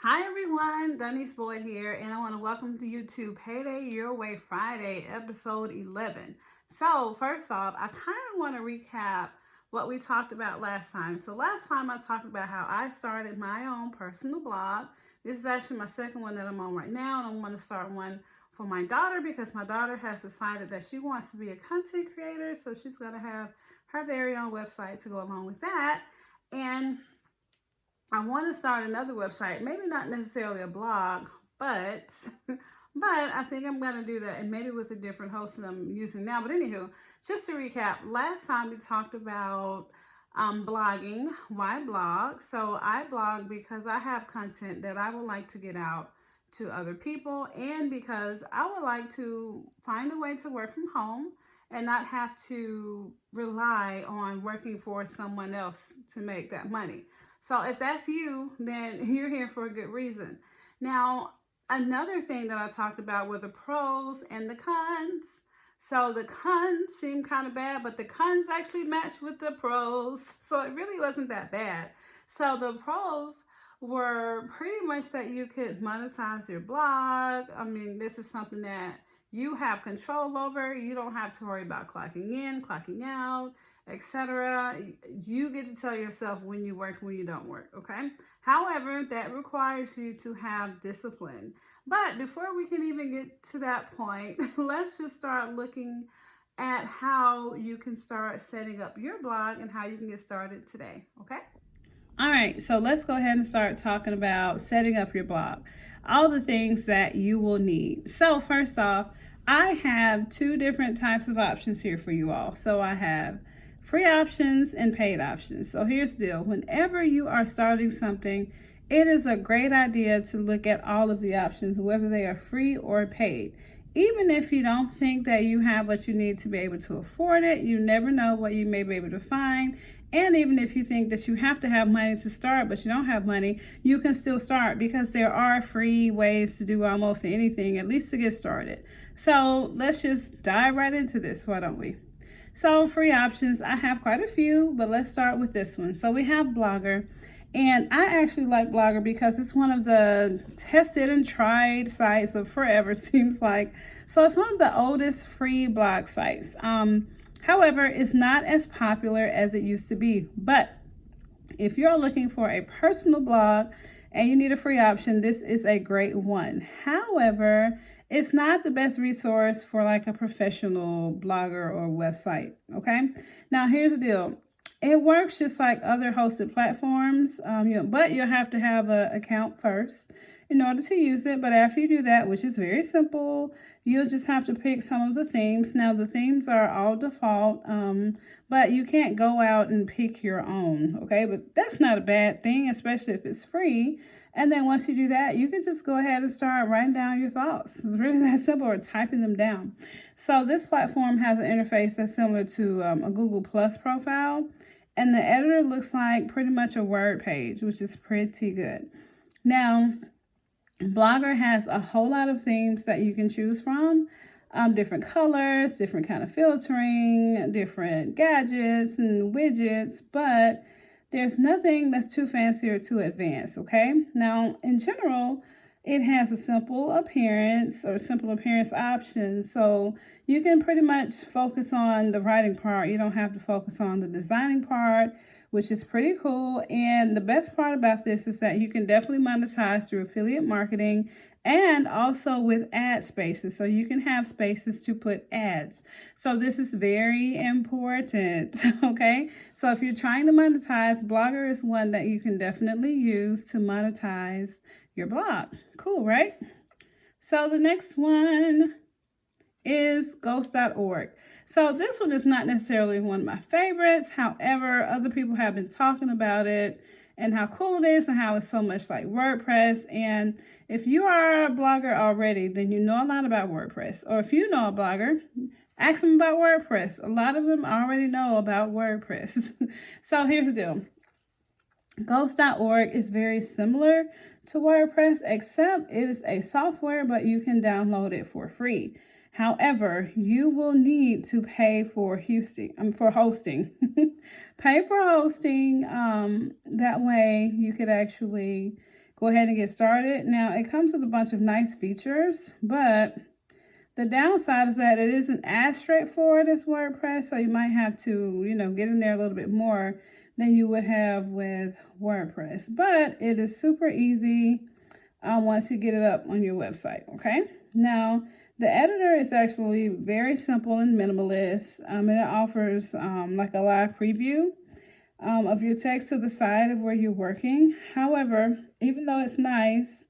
Hi everyone, Denise Boyd here, and I want to welcome you to Payday Your Way Friday, episode 11. So, first off, I kind of want to recap what we talked about last time. So, last time I talked about how I started my own personal blog. This is actually my second one that I'm on right now, and I want to start one for my daughter because my daughter has decided that she wants to be a content creator, so she's going to have her very own website to go along with that. And I want to start another website, maybe not necessarily a blog, but I think I'm going to do that, and maybe with a different host than I'm using now. But anywho, just to recap, last time we talked about blogging. Why blog? So I blog because I have content that I would like to get out to other people, and because I would like to find a way to work from home and not have to rely on working for someone else to make that money. So if that's you, then you're here for a good reason. Now, another thing that I talked about were the pros and the cons. So the cons seem kind of bad, but the cons actually match with the pros. So it really wasn't that bad. So the pros were pretty much that you could monetize your blog. I mean, this is something that you have control over. You don't have to worry about clocking in, clocking out, etc. You get to tell yourself when you work, when you don't work, okay? However, that requires you to have discipline. But before we can even get to that point, let's just start looking at how you can start setting up your blog and how you can get started today, okay? All right, so let's go ahead and start talking about setting up your blog. All the things that you will need. So first off, I have two different types of options here for you all. So I have free options and paid options. So here's the deal. Whenever you are starting something, it is a great idea to look at all of the options, whether they are free or paid. Even if you don't think that you have what you need to be able to afford it, you never know what you may be able to find. And even if you think that you have to have money to start, but you don't have money, you can still start because there are free ways to do almost anything, at least to get started. So let's just dive right into this, why don't we? So free options, I have quite a few, but let's start with this one. So we have Blogger, and I actually like Blogger because it's one of the tested and tried sites of forever, seems like. So it's one of the oldest free blog sites. However, it's not as popular as it used to be. But if you're looking for a personal blog and you need a free option, this is a great one. However, it's not the best resource for like a professional blogger or website, okay? Now, here's the deal. It works just like other hosted platforms, but you'll have to have an account first in order to use it. But after you do that, which is very simple, you'll just have to pick some of the themes. Now, the themes are all default, but you can't go out and pick your own, okay? But that's not a bad thing, especially if it's free. And then once you do that, you can just go ahead and start writing down your thoughts. It's really that simple, or typing them down. So this platform has an interface that's similar to a Google Plus profile. And the editor looks like pretty much a Word page, which is pretty good. Now, Blogger has a whole lot of themes that you can choose from. Different colors, different kind of filtering, different gadgets and widgets, but there's nothing that's too fancy or too advanced, okay? Now, in general, it has a simple appearance option. So you can pretty much focus on the writing part. You don't have to focus on the designing part, which is pretty cool. And the best part about this is that you can definitely monetize through affiliate marketing and also with ad spaces. So you can have spaces to put ads. So this is very important, okay? So if you're trying to monetize, Blogger is one that you can definitely use to monetize your blog. Cool, right? So the next one is Ghost.org. So this one is not necessarily one of my favorites. However, other people have been talking about it and how cool it is and how it's so much like WordPress. And if you are a blogger already, then you know a lot about WordPress. Or if you know a blogger, ask them about WordPress. A lot of them already know about WordPress. So here's the deal. Ghost.org is very similar to WordPress, except it is a software, but you can download it for free. However, you will need to pay for hosting. Pay for hosting. That way you could actually go go ahead and get started. Now, it comes with a bunch of nice features, but the downside is that it isn't as straightforward as WordPress, so you might have to, get in there a little bit more than you would have with WordPress. But it is super easy once you get it up on your website, okay? Now, the editor is actually very simple and minimalist, and it offers like a live preview of your text to the side of where you're working. However, even though it's nice,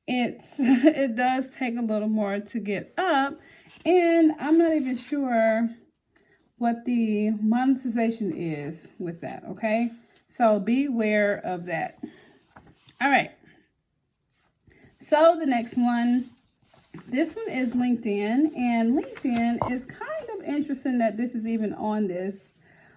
it does take a little more to get up, and I'm not even sure what the monetization is with that, okay? So beware of that. All right. So the next one, this one is LinkedIn, and LinkedIn is kind of interesting that this is even on this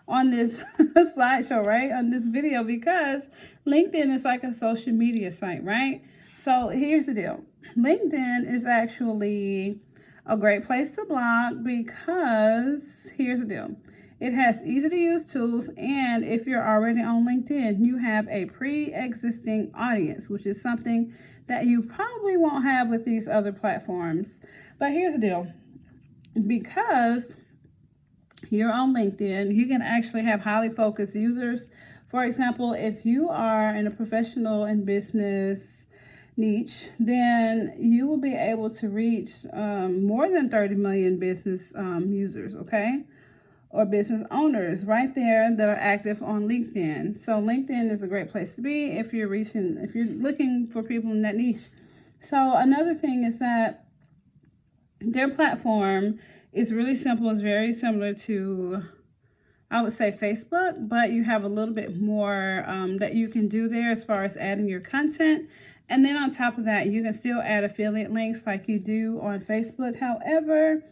slideshow, right? On this video, because LinkedIn is like a social media site, right? So here's the deal. LinkedIn is actually a great place to blog because here's the deal. It has easy to use tools, and if you're already on LinkedIn, you have a pre-existing audience, which is something that you probably won't have with these other platforms. But here's the deal. Because you're on LinkedIn, you can actually have highly focused users. For example, if you are in a professional and business niche, then you will be able to reach more than 30 million business users, okay? Or business owners right there that are active on LinkedIn. So LinkedIn is a great place to be if you're looking for people in that niche. So another thing is that their platform is really simple. It's very similar to, I would say, Facebook, but you have a little bit more that you can do there as far as adding your content. And then on top of that, you can still add affiliate links like you do on Facebook. However,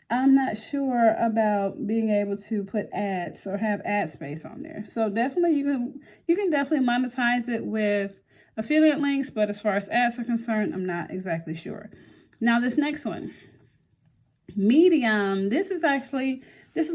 I'm not sure about being able to put ads or have ad space on there. So definitely you can definitely monetize it with affiliate links, but as far as ads are concerned, I'm not exactly sure. Now this next one, Medium. This has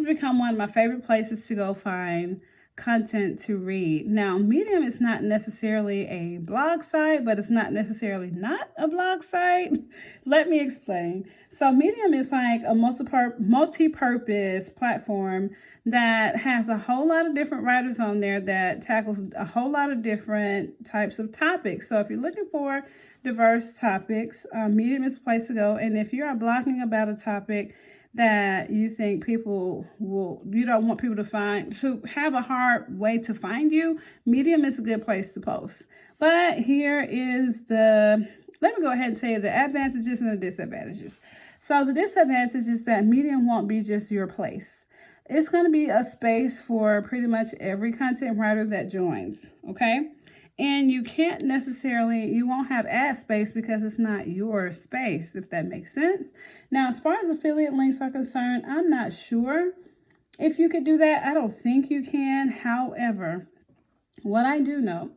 become one of my favorite places to go find content to read. Now, Medium is not necessarily a blog site, but it's not necessarily not a blog site. Let me explain. So Medium is like a multi-purpose platform that has a whole lot of different writers on there that tackles a whole lot of different types of topics. So if you're looking for diverse topics, Medium is a place to go. And if you are blogging about a topic that you think you don't want people to have a hard way to find you, Medium is a good place to post. But here is let me go ahead and tell you the advantages and the disadvantages. So the disadvantage is that Medium won't be just your place. It's going to be a space for pretty much every content writer that joins, okay? And you won't have ad space because it's not your space, if that makes sense. Now, as far as affiliate links are concerned, I'm not sure if you could do that. I don't think you can. However, what I do know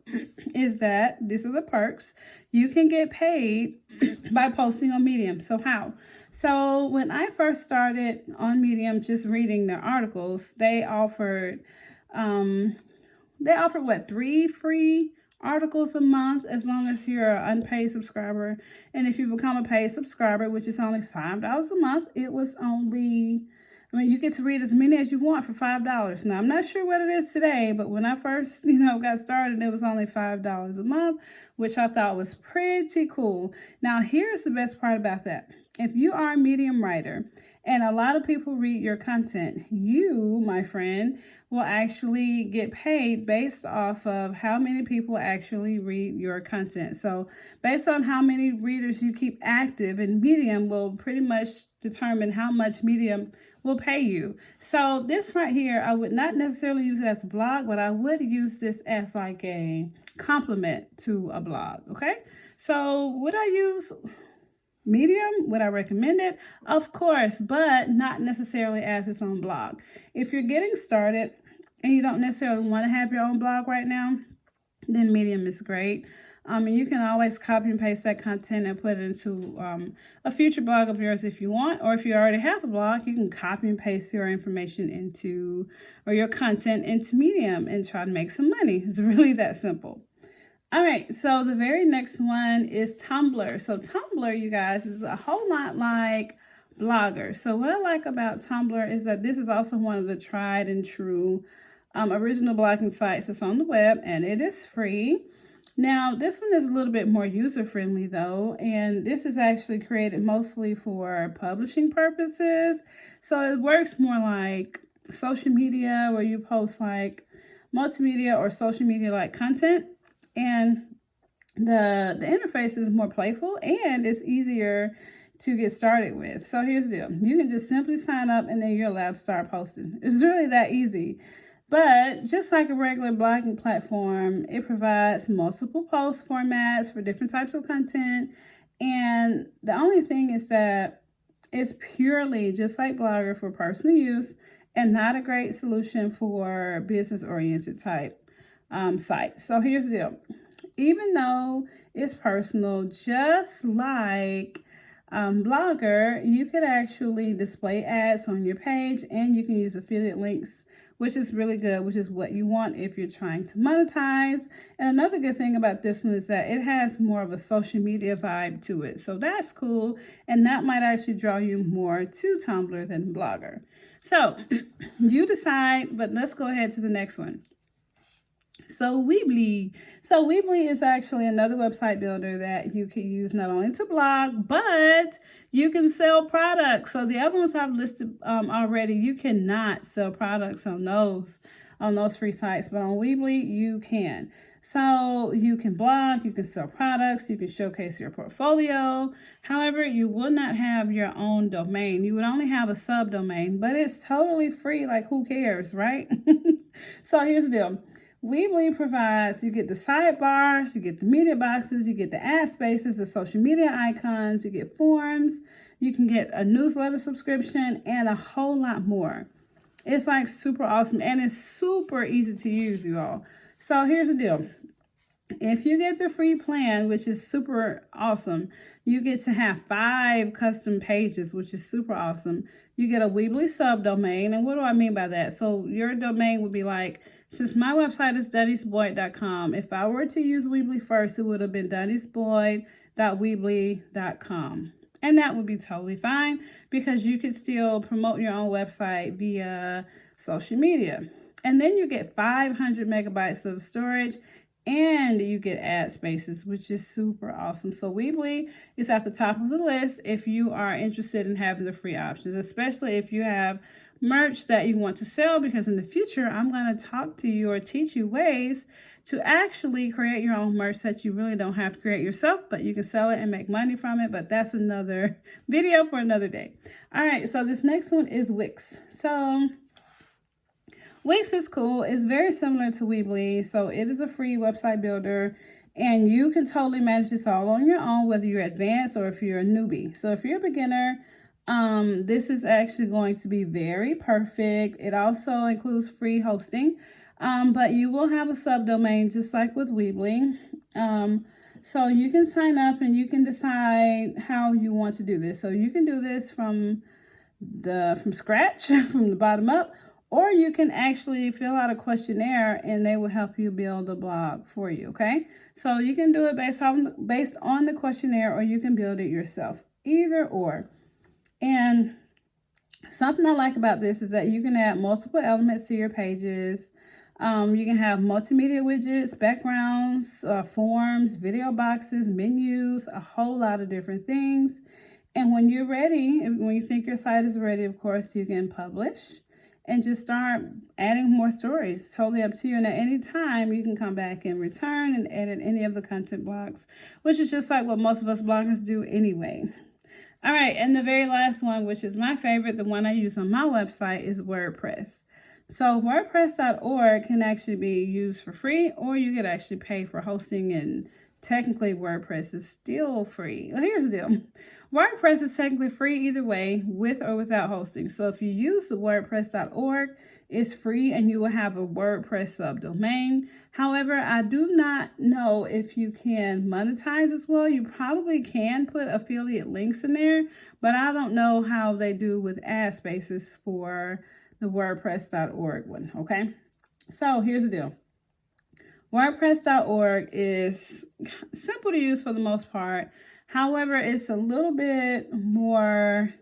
is that these are the perks. You can get paid by posting on Medium. So how? So when I first started on Medium, just reading their articles, they offered 3 free articles a month as long as you're an unpaid subscriber. And if you become a paid subscriber, which is only $5 a month, it was only, you get to read as many as you want for $5. Now, I'm not sure what it is today, but when I first, got started, it was only $5 a month, which I thought was pretty cool. Now, here's the best part about that. If you are a Medium writer and a lot of people read your content, you, my friend, will actually get paid based off of how many people actually read your content. So based on how many readers you keep active in Medium will pretty much determine how much Medium will pay you. So this right here, I would not necessarily use it as a blog, but I would use this as like a complement to a blog, okay? So would I use Medium? Would I recommend it? Of course, but not necessarily as its own blog. If you're getting started and you don't necessarily want to have your own blog right now, then Medium is great. And you can always copy and paste that content and put it into a future blog of yours if you want. Or if you already have a blog, you can copy and paste your information your content into Medium and try to make some money. It's really that simple. All right, so the very next one is Tumblr. So Tumblr, you guys, is a whole lot like Blogger. So what I like about Tumblr is that this is also one of the tried and true original blogging sites that's on the web, and it is free. Now, this one is a little bit more user-friendly though, and this is actually created mostly for publishing purposes. So it works more like social media, where you post like multimedia or social media like content, and the interface is more playful and it's easier to get started with. So here's the deal. You can just simply sign up and then you're allowed to start posting. It's really that easy. But just like a regular blogging platform, it provides multiple post formats for different types of content. And the only thing is that it's purely just like Blogger for personal use and not a great solution for business-oriented type sites. So here's the deal. Even though it's personal, just like Blogger, you could actually display ads on your page and you can use affiliate links, which is really good, which is what you want if you're trying to monetize. And another good thing about this one is that it has more of a social media vibe to it. So that's cool. And that might actually draw you more to Tumblr than Blogger. So you decide, but let's go ahead to the next one. So Weebly. So Weebly is actually another website builder that you can use not only to blog, but you can sell products. So the other ones I've listed already, you cannot sell products on those free sites, but on Weebly you can. So you can blog, you can sell products, you can showcase your portfolio. However, you will not have your own domain. You would only have a subdomain, but it's totally free. Like, who cares, right? So here's the deal. Weebly provides, you get the sidebars, you get the media boxes, you get the ad spaces, the social media icons, you get forums, you can get a newsletter subscription, and a whole lot more. It's like super awesome, and it's super easy to use, you all. So here's the deal. If you get the free plan, which is super awesome, you get to have 5 custom pages, which is super awesome. You get a Weebly subdomain, and what do I mean by that? So your domain would be like, since my website is DonniesBoyd.com, if I were to use Weebly first, it would have been DonniesBoyd.weebly.com. And that would be totally fine because you could still promote your own website via social media. And then you get 500 megabytes of storage and you get ad spaces, which is super awesome. So Weebly is at the top of the list if you are interested in having the free options, especially if you have merch that you want to sell, because in the future I'm going to talk to you or teach you ways to actually create your own merch that you really don't have to create yourself, but you can sell it and make money from it. But that's another video for another day. All right, so this next one is Wix. So Wix is cool. It's very similar to Weebly. So it is a free website builder and you can totally manage this all on your own, whether you're advanced or if you're a newbie. So if you're a beginner, this is actually going to be very perfect. It also includes free hosting, but you will have a subdomain just like with Weebly. So you can sign up and you can decide how you want to do this. So you can do this from scratch, from the bottom up, or you can actually fill out a questionnaire and they will help you build a blog for you. Okay, so you can do it based on the questionnaire, or you can build it yourself. Either or. And something I like about this is that you can add multiple elements to your pages. You can have multimedia widgets, backgrounds, forms, video boxes, menus, a whole lot of different things. And when you're ready, when you think your site is ready, of course, you can publish and just start adding more stories. Totally up to you. And at any time, you can come back and return and edit any of the content blocks, which is just like what most of us bloggers do anyway. All right, and the very last one, which is my favorite, the one I use on my website, is WordPress. So WordPress.org can actually be used for free, or you could actually pay for hosting, and technically WordPress is still free. Well, here's the deal. WordPress is technically free either way, with or without hosting. So if you use the WordPress.org, it's free and you will have a WordPress subdomain. However, I do not know if you can monetize as well. You probably can put affiliate links in there, but I don't know how they do with ad spaces for the WordPress.org one, okay? So here's the deal. WordPress.org is simple to use for the most part. However, it's a little bit more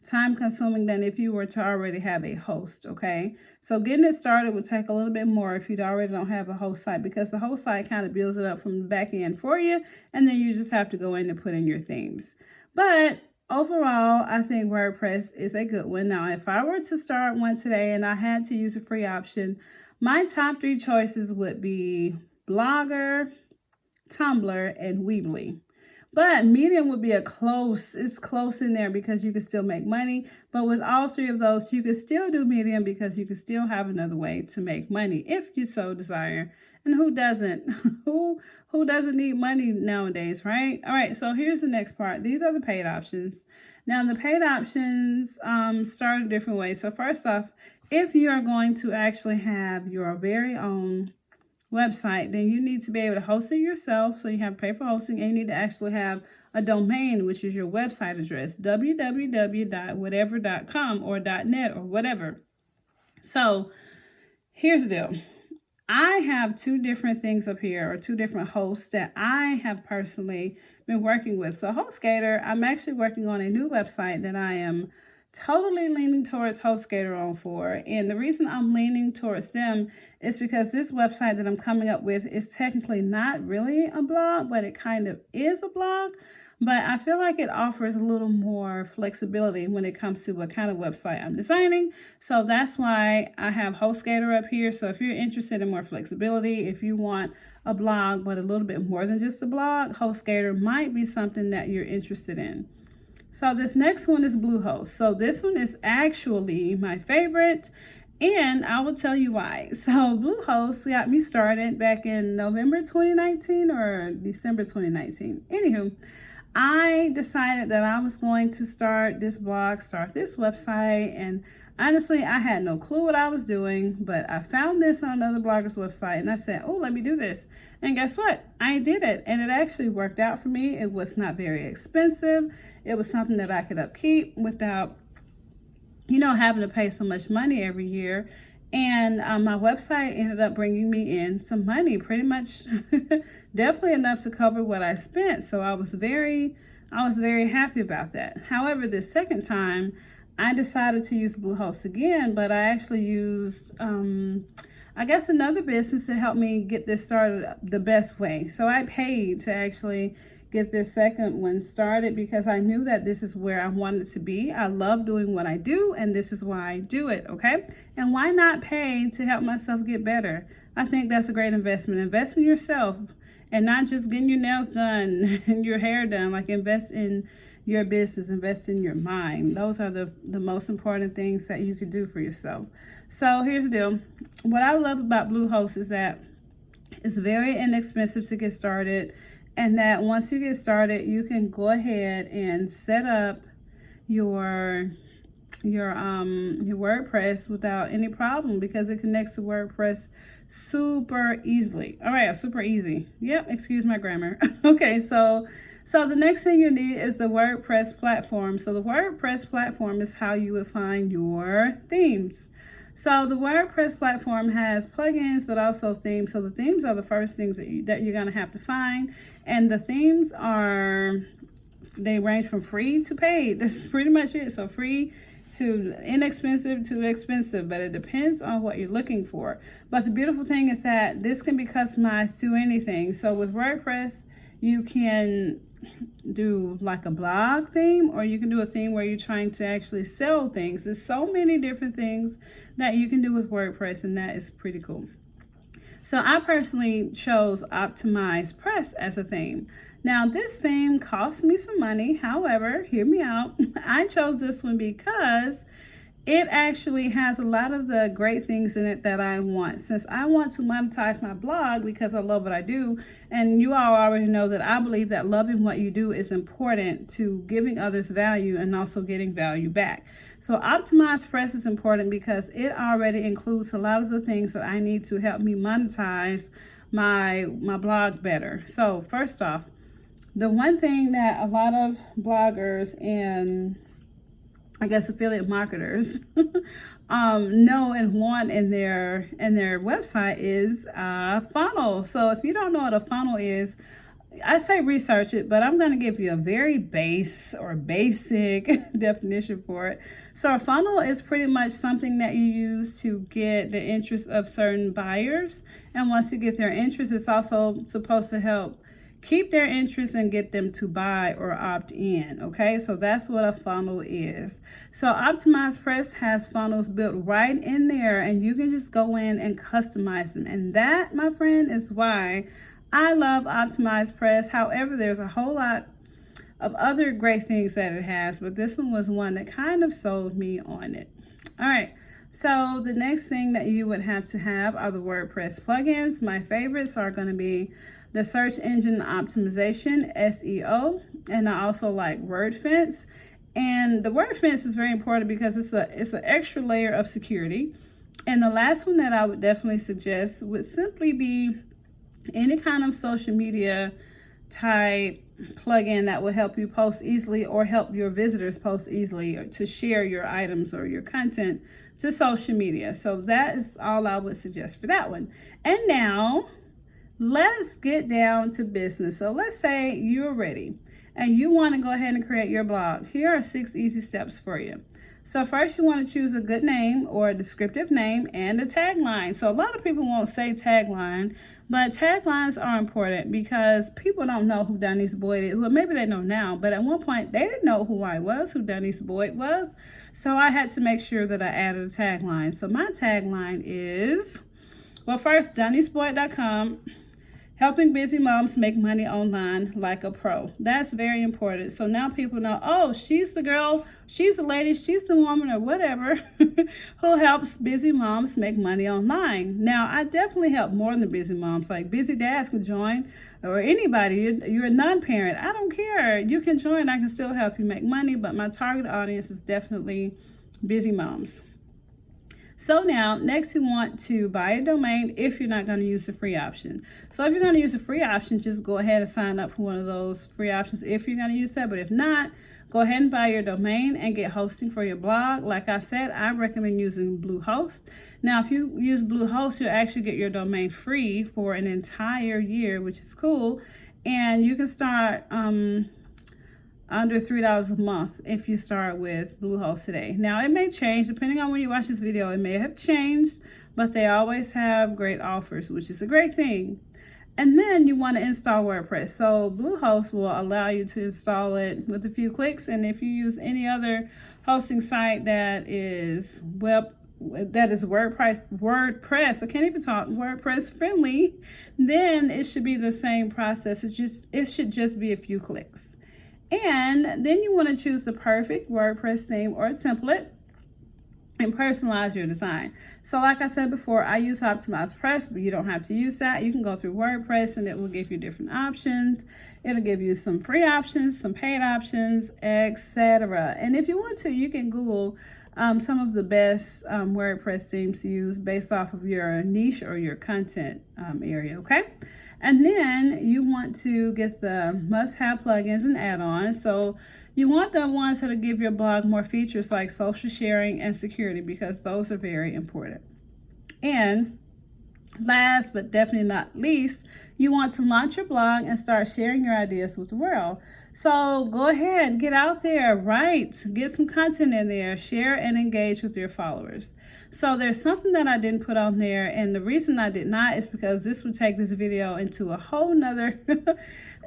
time consuming than if you were to already have a host, okay? So getting it started would take a little bit more if you already don't have a host site, because the host site kind of builds it up from the back end for you, and then you just have to go in and put in your themes. But overall, I think WordPress is a good one. Now, if I were to start one today and I had to use a free option, my top 3 choices would be Blogger, Tumblr, and Weebly. But Medium would be it's close in there because you can still make money. But with all 3 of those, you can still do Medium because you can still have another way to make money if you so desire. And who doesn't? Who doesn't need money nowadays, right? All right, so here's the next part. These are the paid options. Now, the paid options start a different way. So first off, if you are going to actually have your very own website, then you need to be able to host it yourself. So you have to pay for hosting, and you need to actually have a domain, which is your website address, www.whatever.com or .net or whatever. So here's the deal. I have 2 different things up here, or 2 different hosts that I have personally been working with. So HostGator, I'm actually working on a new website that I am totally leaning towards HostGator on for. And the reason I'm leaning towards them is because this website that I'm coming up with is technically not really a blog, but it kind of is a blog. But I feel like it offers a little more flexibility when it comes to what kind of website I'm designing. So that's why I have HostGator up here. So if you're interested in more flexibility, if you want a blog, but a little bit more than just a blog, HostGator might be something that you're interested in. So this next one is Bluehost. So this one is actually my favorite, and I will tell you why. So Bluehost got me started back in November 2019 or December 2019. Anywho, I decided that I was going to start this blog, start this website, and honestly, I had no clue what I was doing, but I found this on another blogger's website, and I said, oh, let me do this. And guess what? I did it, and it actually worked out for me. It was not very expensive. It was something that I could upkeep without, having to pay so much money every year. And my website ended up bringing me in some money, pretty much definitely enough to cover what I spent. So I was very happy about that. However, the second time, I decided to use Bluehost again, but I actually used, another business to help me get this started the best way. So I paid to actually get this second one started because I knew that this is where I wanted to be. I love doing what I do, and this is why I do it, okay? And why not pay to help myself get better? I think that's a great investment. Invest in yourself, and not just getting your nails done and your hair done. Like, invest in your business, invest in your mind. Those are the most important things that you could do for yourself. So here's the deal. What I love about Bluehost is that it's very inexpensive to get started, and that once you get started, you can go ahead and set up your WordPress without any problem because it connects to WordPress super easily. All right, super easy. Yep, excuse my grammar. Okay, so the next thing you need is the WordPress platform. So the WordPress platform is how you would find your themes. So the WordPress platform has plugins, but also themes. So the themes are the first things that you're going to have to find. And the themes they range from free to paid. This is pretty much it. So free to inexpensive to expensive, but it depends on what you're looking for. But the beautiful thing is that this can be customized to anything. So with WordPress, you can do like a blog theme, or you can do a theme where you're trying to actually sell things. There's so many different things that you can do with WordPress, and that is pretty cool. So I personally chose Optimize Press as a theme. Now this theme cost me some money. However, hear me out. I chose this one because it actually has a lot of the great things in it that I want. Since I want to monetize my blog because I love what I do, and you all already know that I believe that loving what you do is important to giving others value and also getting value back. So Optimize Press is important because it already includes a lot of the things that I need to help me monetize my blog better. So first off, the one thing that a lot of bloggers and affiliate marketers know and want in their website is a funnel. So if you don't know what a funnel is, I say research it, but I'm going to give you a very basic definition for it. So a funnel is pretty much something that you use to get the interest of certain buyers. And once you get their interest, it's also supposed to help keep their interest and get them to buy or opt in. Okay, so that's what a funnel is. So OptimizePress has funnels built right in there, and you can just go in and customize them. And that, my friend, is why I love OptimizePress. However, there's a whole lot of other great things that it has, but this one was one that kind of sold me on it. All right, so the next thing that you would have to have are the WordPress plugins. My favorites are going to be the search engine optimization, SEO, and I also like WordFence. And the WordFence is very important because it's an extra layer of security. And the last one that I would definitely suggest would simply be any kind of social media type plugin that will help you post easily or help your visitors post easily, or to share your items or your content to social media. So that is all I would suggest for that one. And now let's get down to business. So let's say you're ready and you want to go ahead and create your blog. Here are 6 easy steps for you. So first, you want to choose a good name or a descriptive name and a tagline. So a lot of people won't say tagline, but taglines are important because people don't know who Denise Boyd is. Well, maybe they know now, but at one point they didn't know who I was, who Denise Boyd was. So I had to make sure that I added a tagline. So my tagline is, well, first, DenisBoyd.com. Helping busy moms make money online like a pro. That's very important. So now people know, oh, she's the girl, she's the lady, she's the woman or whatever who helps busy moms make money online. Now, I definitely help more than busy moms. Like busy dads can join, or anybody. You're a non-parent. I don't care. You can join. I can still help you make money, but my target audience is definitely busy moms. So now, next you want to buy a domain if you're not going to use the free option. So if you're going to use the free option, just go ahead and sign up for one of those free options if you're going to use that. But if not, go ahead and buy your domain and get hosting for your blog. Like I said, I recommend using Bluehost. Now, if you use Bluehost, you'll actually get your domain free for an entire year, which is cool. And you can start under $3 a month if you start with Bluehost today. Now, it may change depending on when you watch this video. It may have changed, but they always have great offers, which is a great thing. And then you want to install WordPress. So Bluehost will allow you to install it with a few clicks. And if you use any other hosting site that is WordPress, I can't even talk, WordPress friendly, then it should be the same process. It should just be a few clicks. And then you want to choose the perfect WordPress theme or template and personalize your design. So like I said before, I use OptimizePress, but you don't have to use that. You can go through WordPress and it will give you different options. It'll give you some free options, some paid options, etc. And if you want to, you can Google some of the best WordPress themes to use based off of your niche or your content area, okay? And then you want to get the must-have plugins and add-ons. So you want the ones that'll give your blog more features like social sharing and security, because those are very important. And last but definitely not least, you want to launch your blog and start sharing your ideas with the world. So go ahead, get out there, write, get some content in there, share and engage with your followers. So there's something that I didn't put on there, and the reason I did not is because this would take this video into a whole nother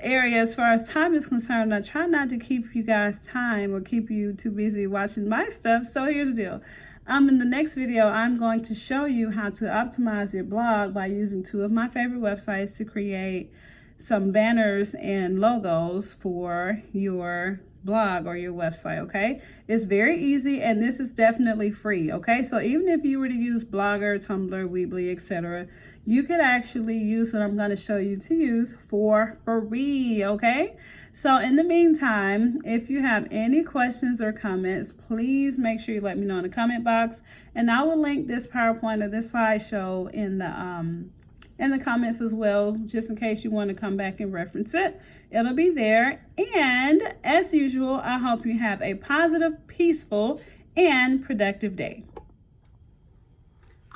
area as far as time is concerned. I try not to keep you guys time or keep you too busy watching my stuff. So here's the deal. In the next video, I'm going to show you how to optimize your blog by using 2 of my favorite websites to create some banners and logos for your blog or your website, okay? It's very easy, and this is definitely free, okay? So even if you were to use Blogger, Tumblr, Weebly, etc., you could actually use what I'm going to show you to use for free, okay? So in the meantime, if you have any questions or comments, please make sure you let me know in the comment box, and I will link this PowerPoint or this slideshow in the comments as well, just in case you want to come back and reference it. It'll be there. And as usual, I hope you have a positive, peaceful, and productive day.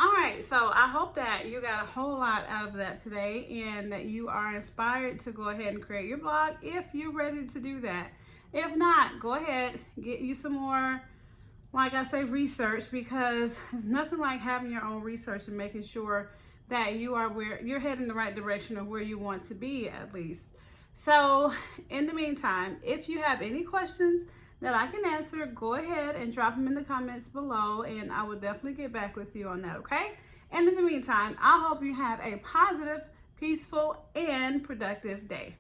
All right, so I hope that you got a whole lot out of that today and that you are inspired to go ahead and create your blog if you're ready to do that. If not, go ahead, get you some more, like I say, research, because it's nothing like having your own research and making sure that you are where you're heading the right direction of where you want to be, at least. So in the meantime, if you have any questions that I can answer, go ahead and drop them in the comments below, and I will definitely get back with you on that, okay? And in the meantime, I hope you have a positive, peaceful, and productive day.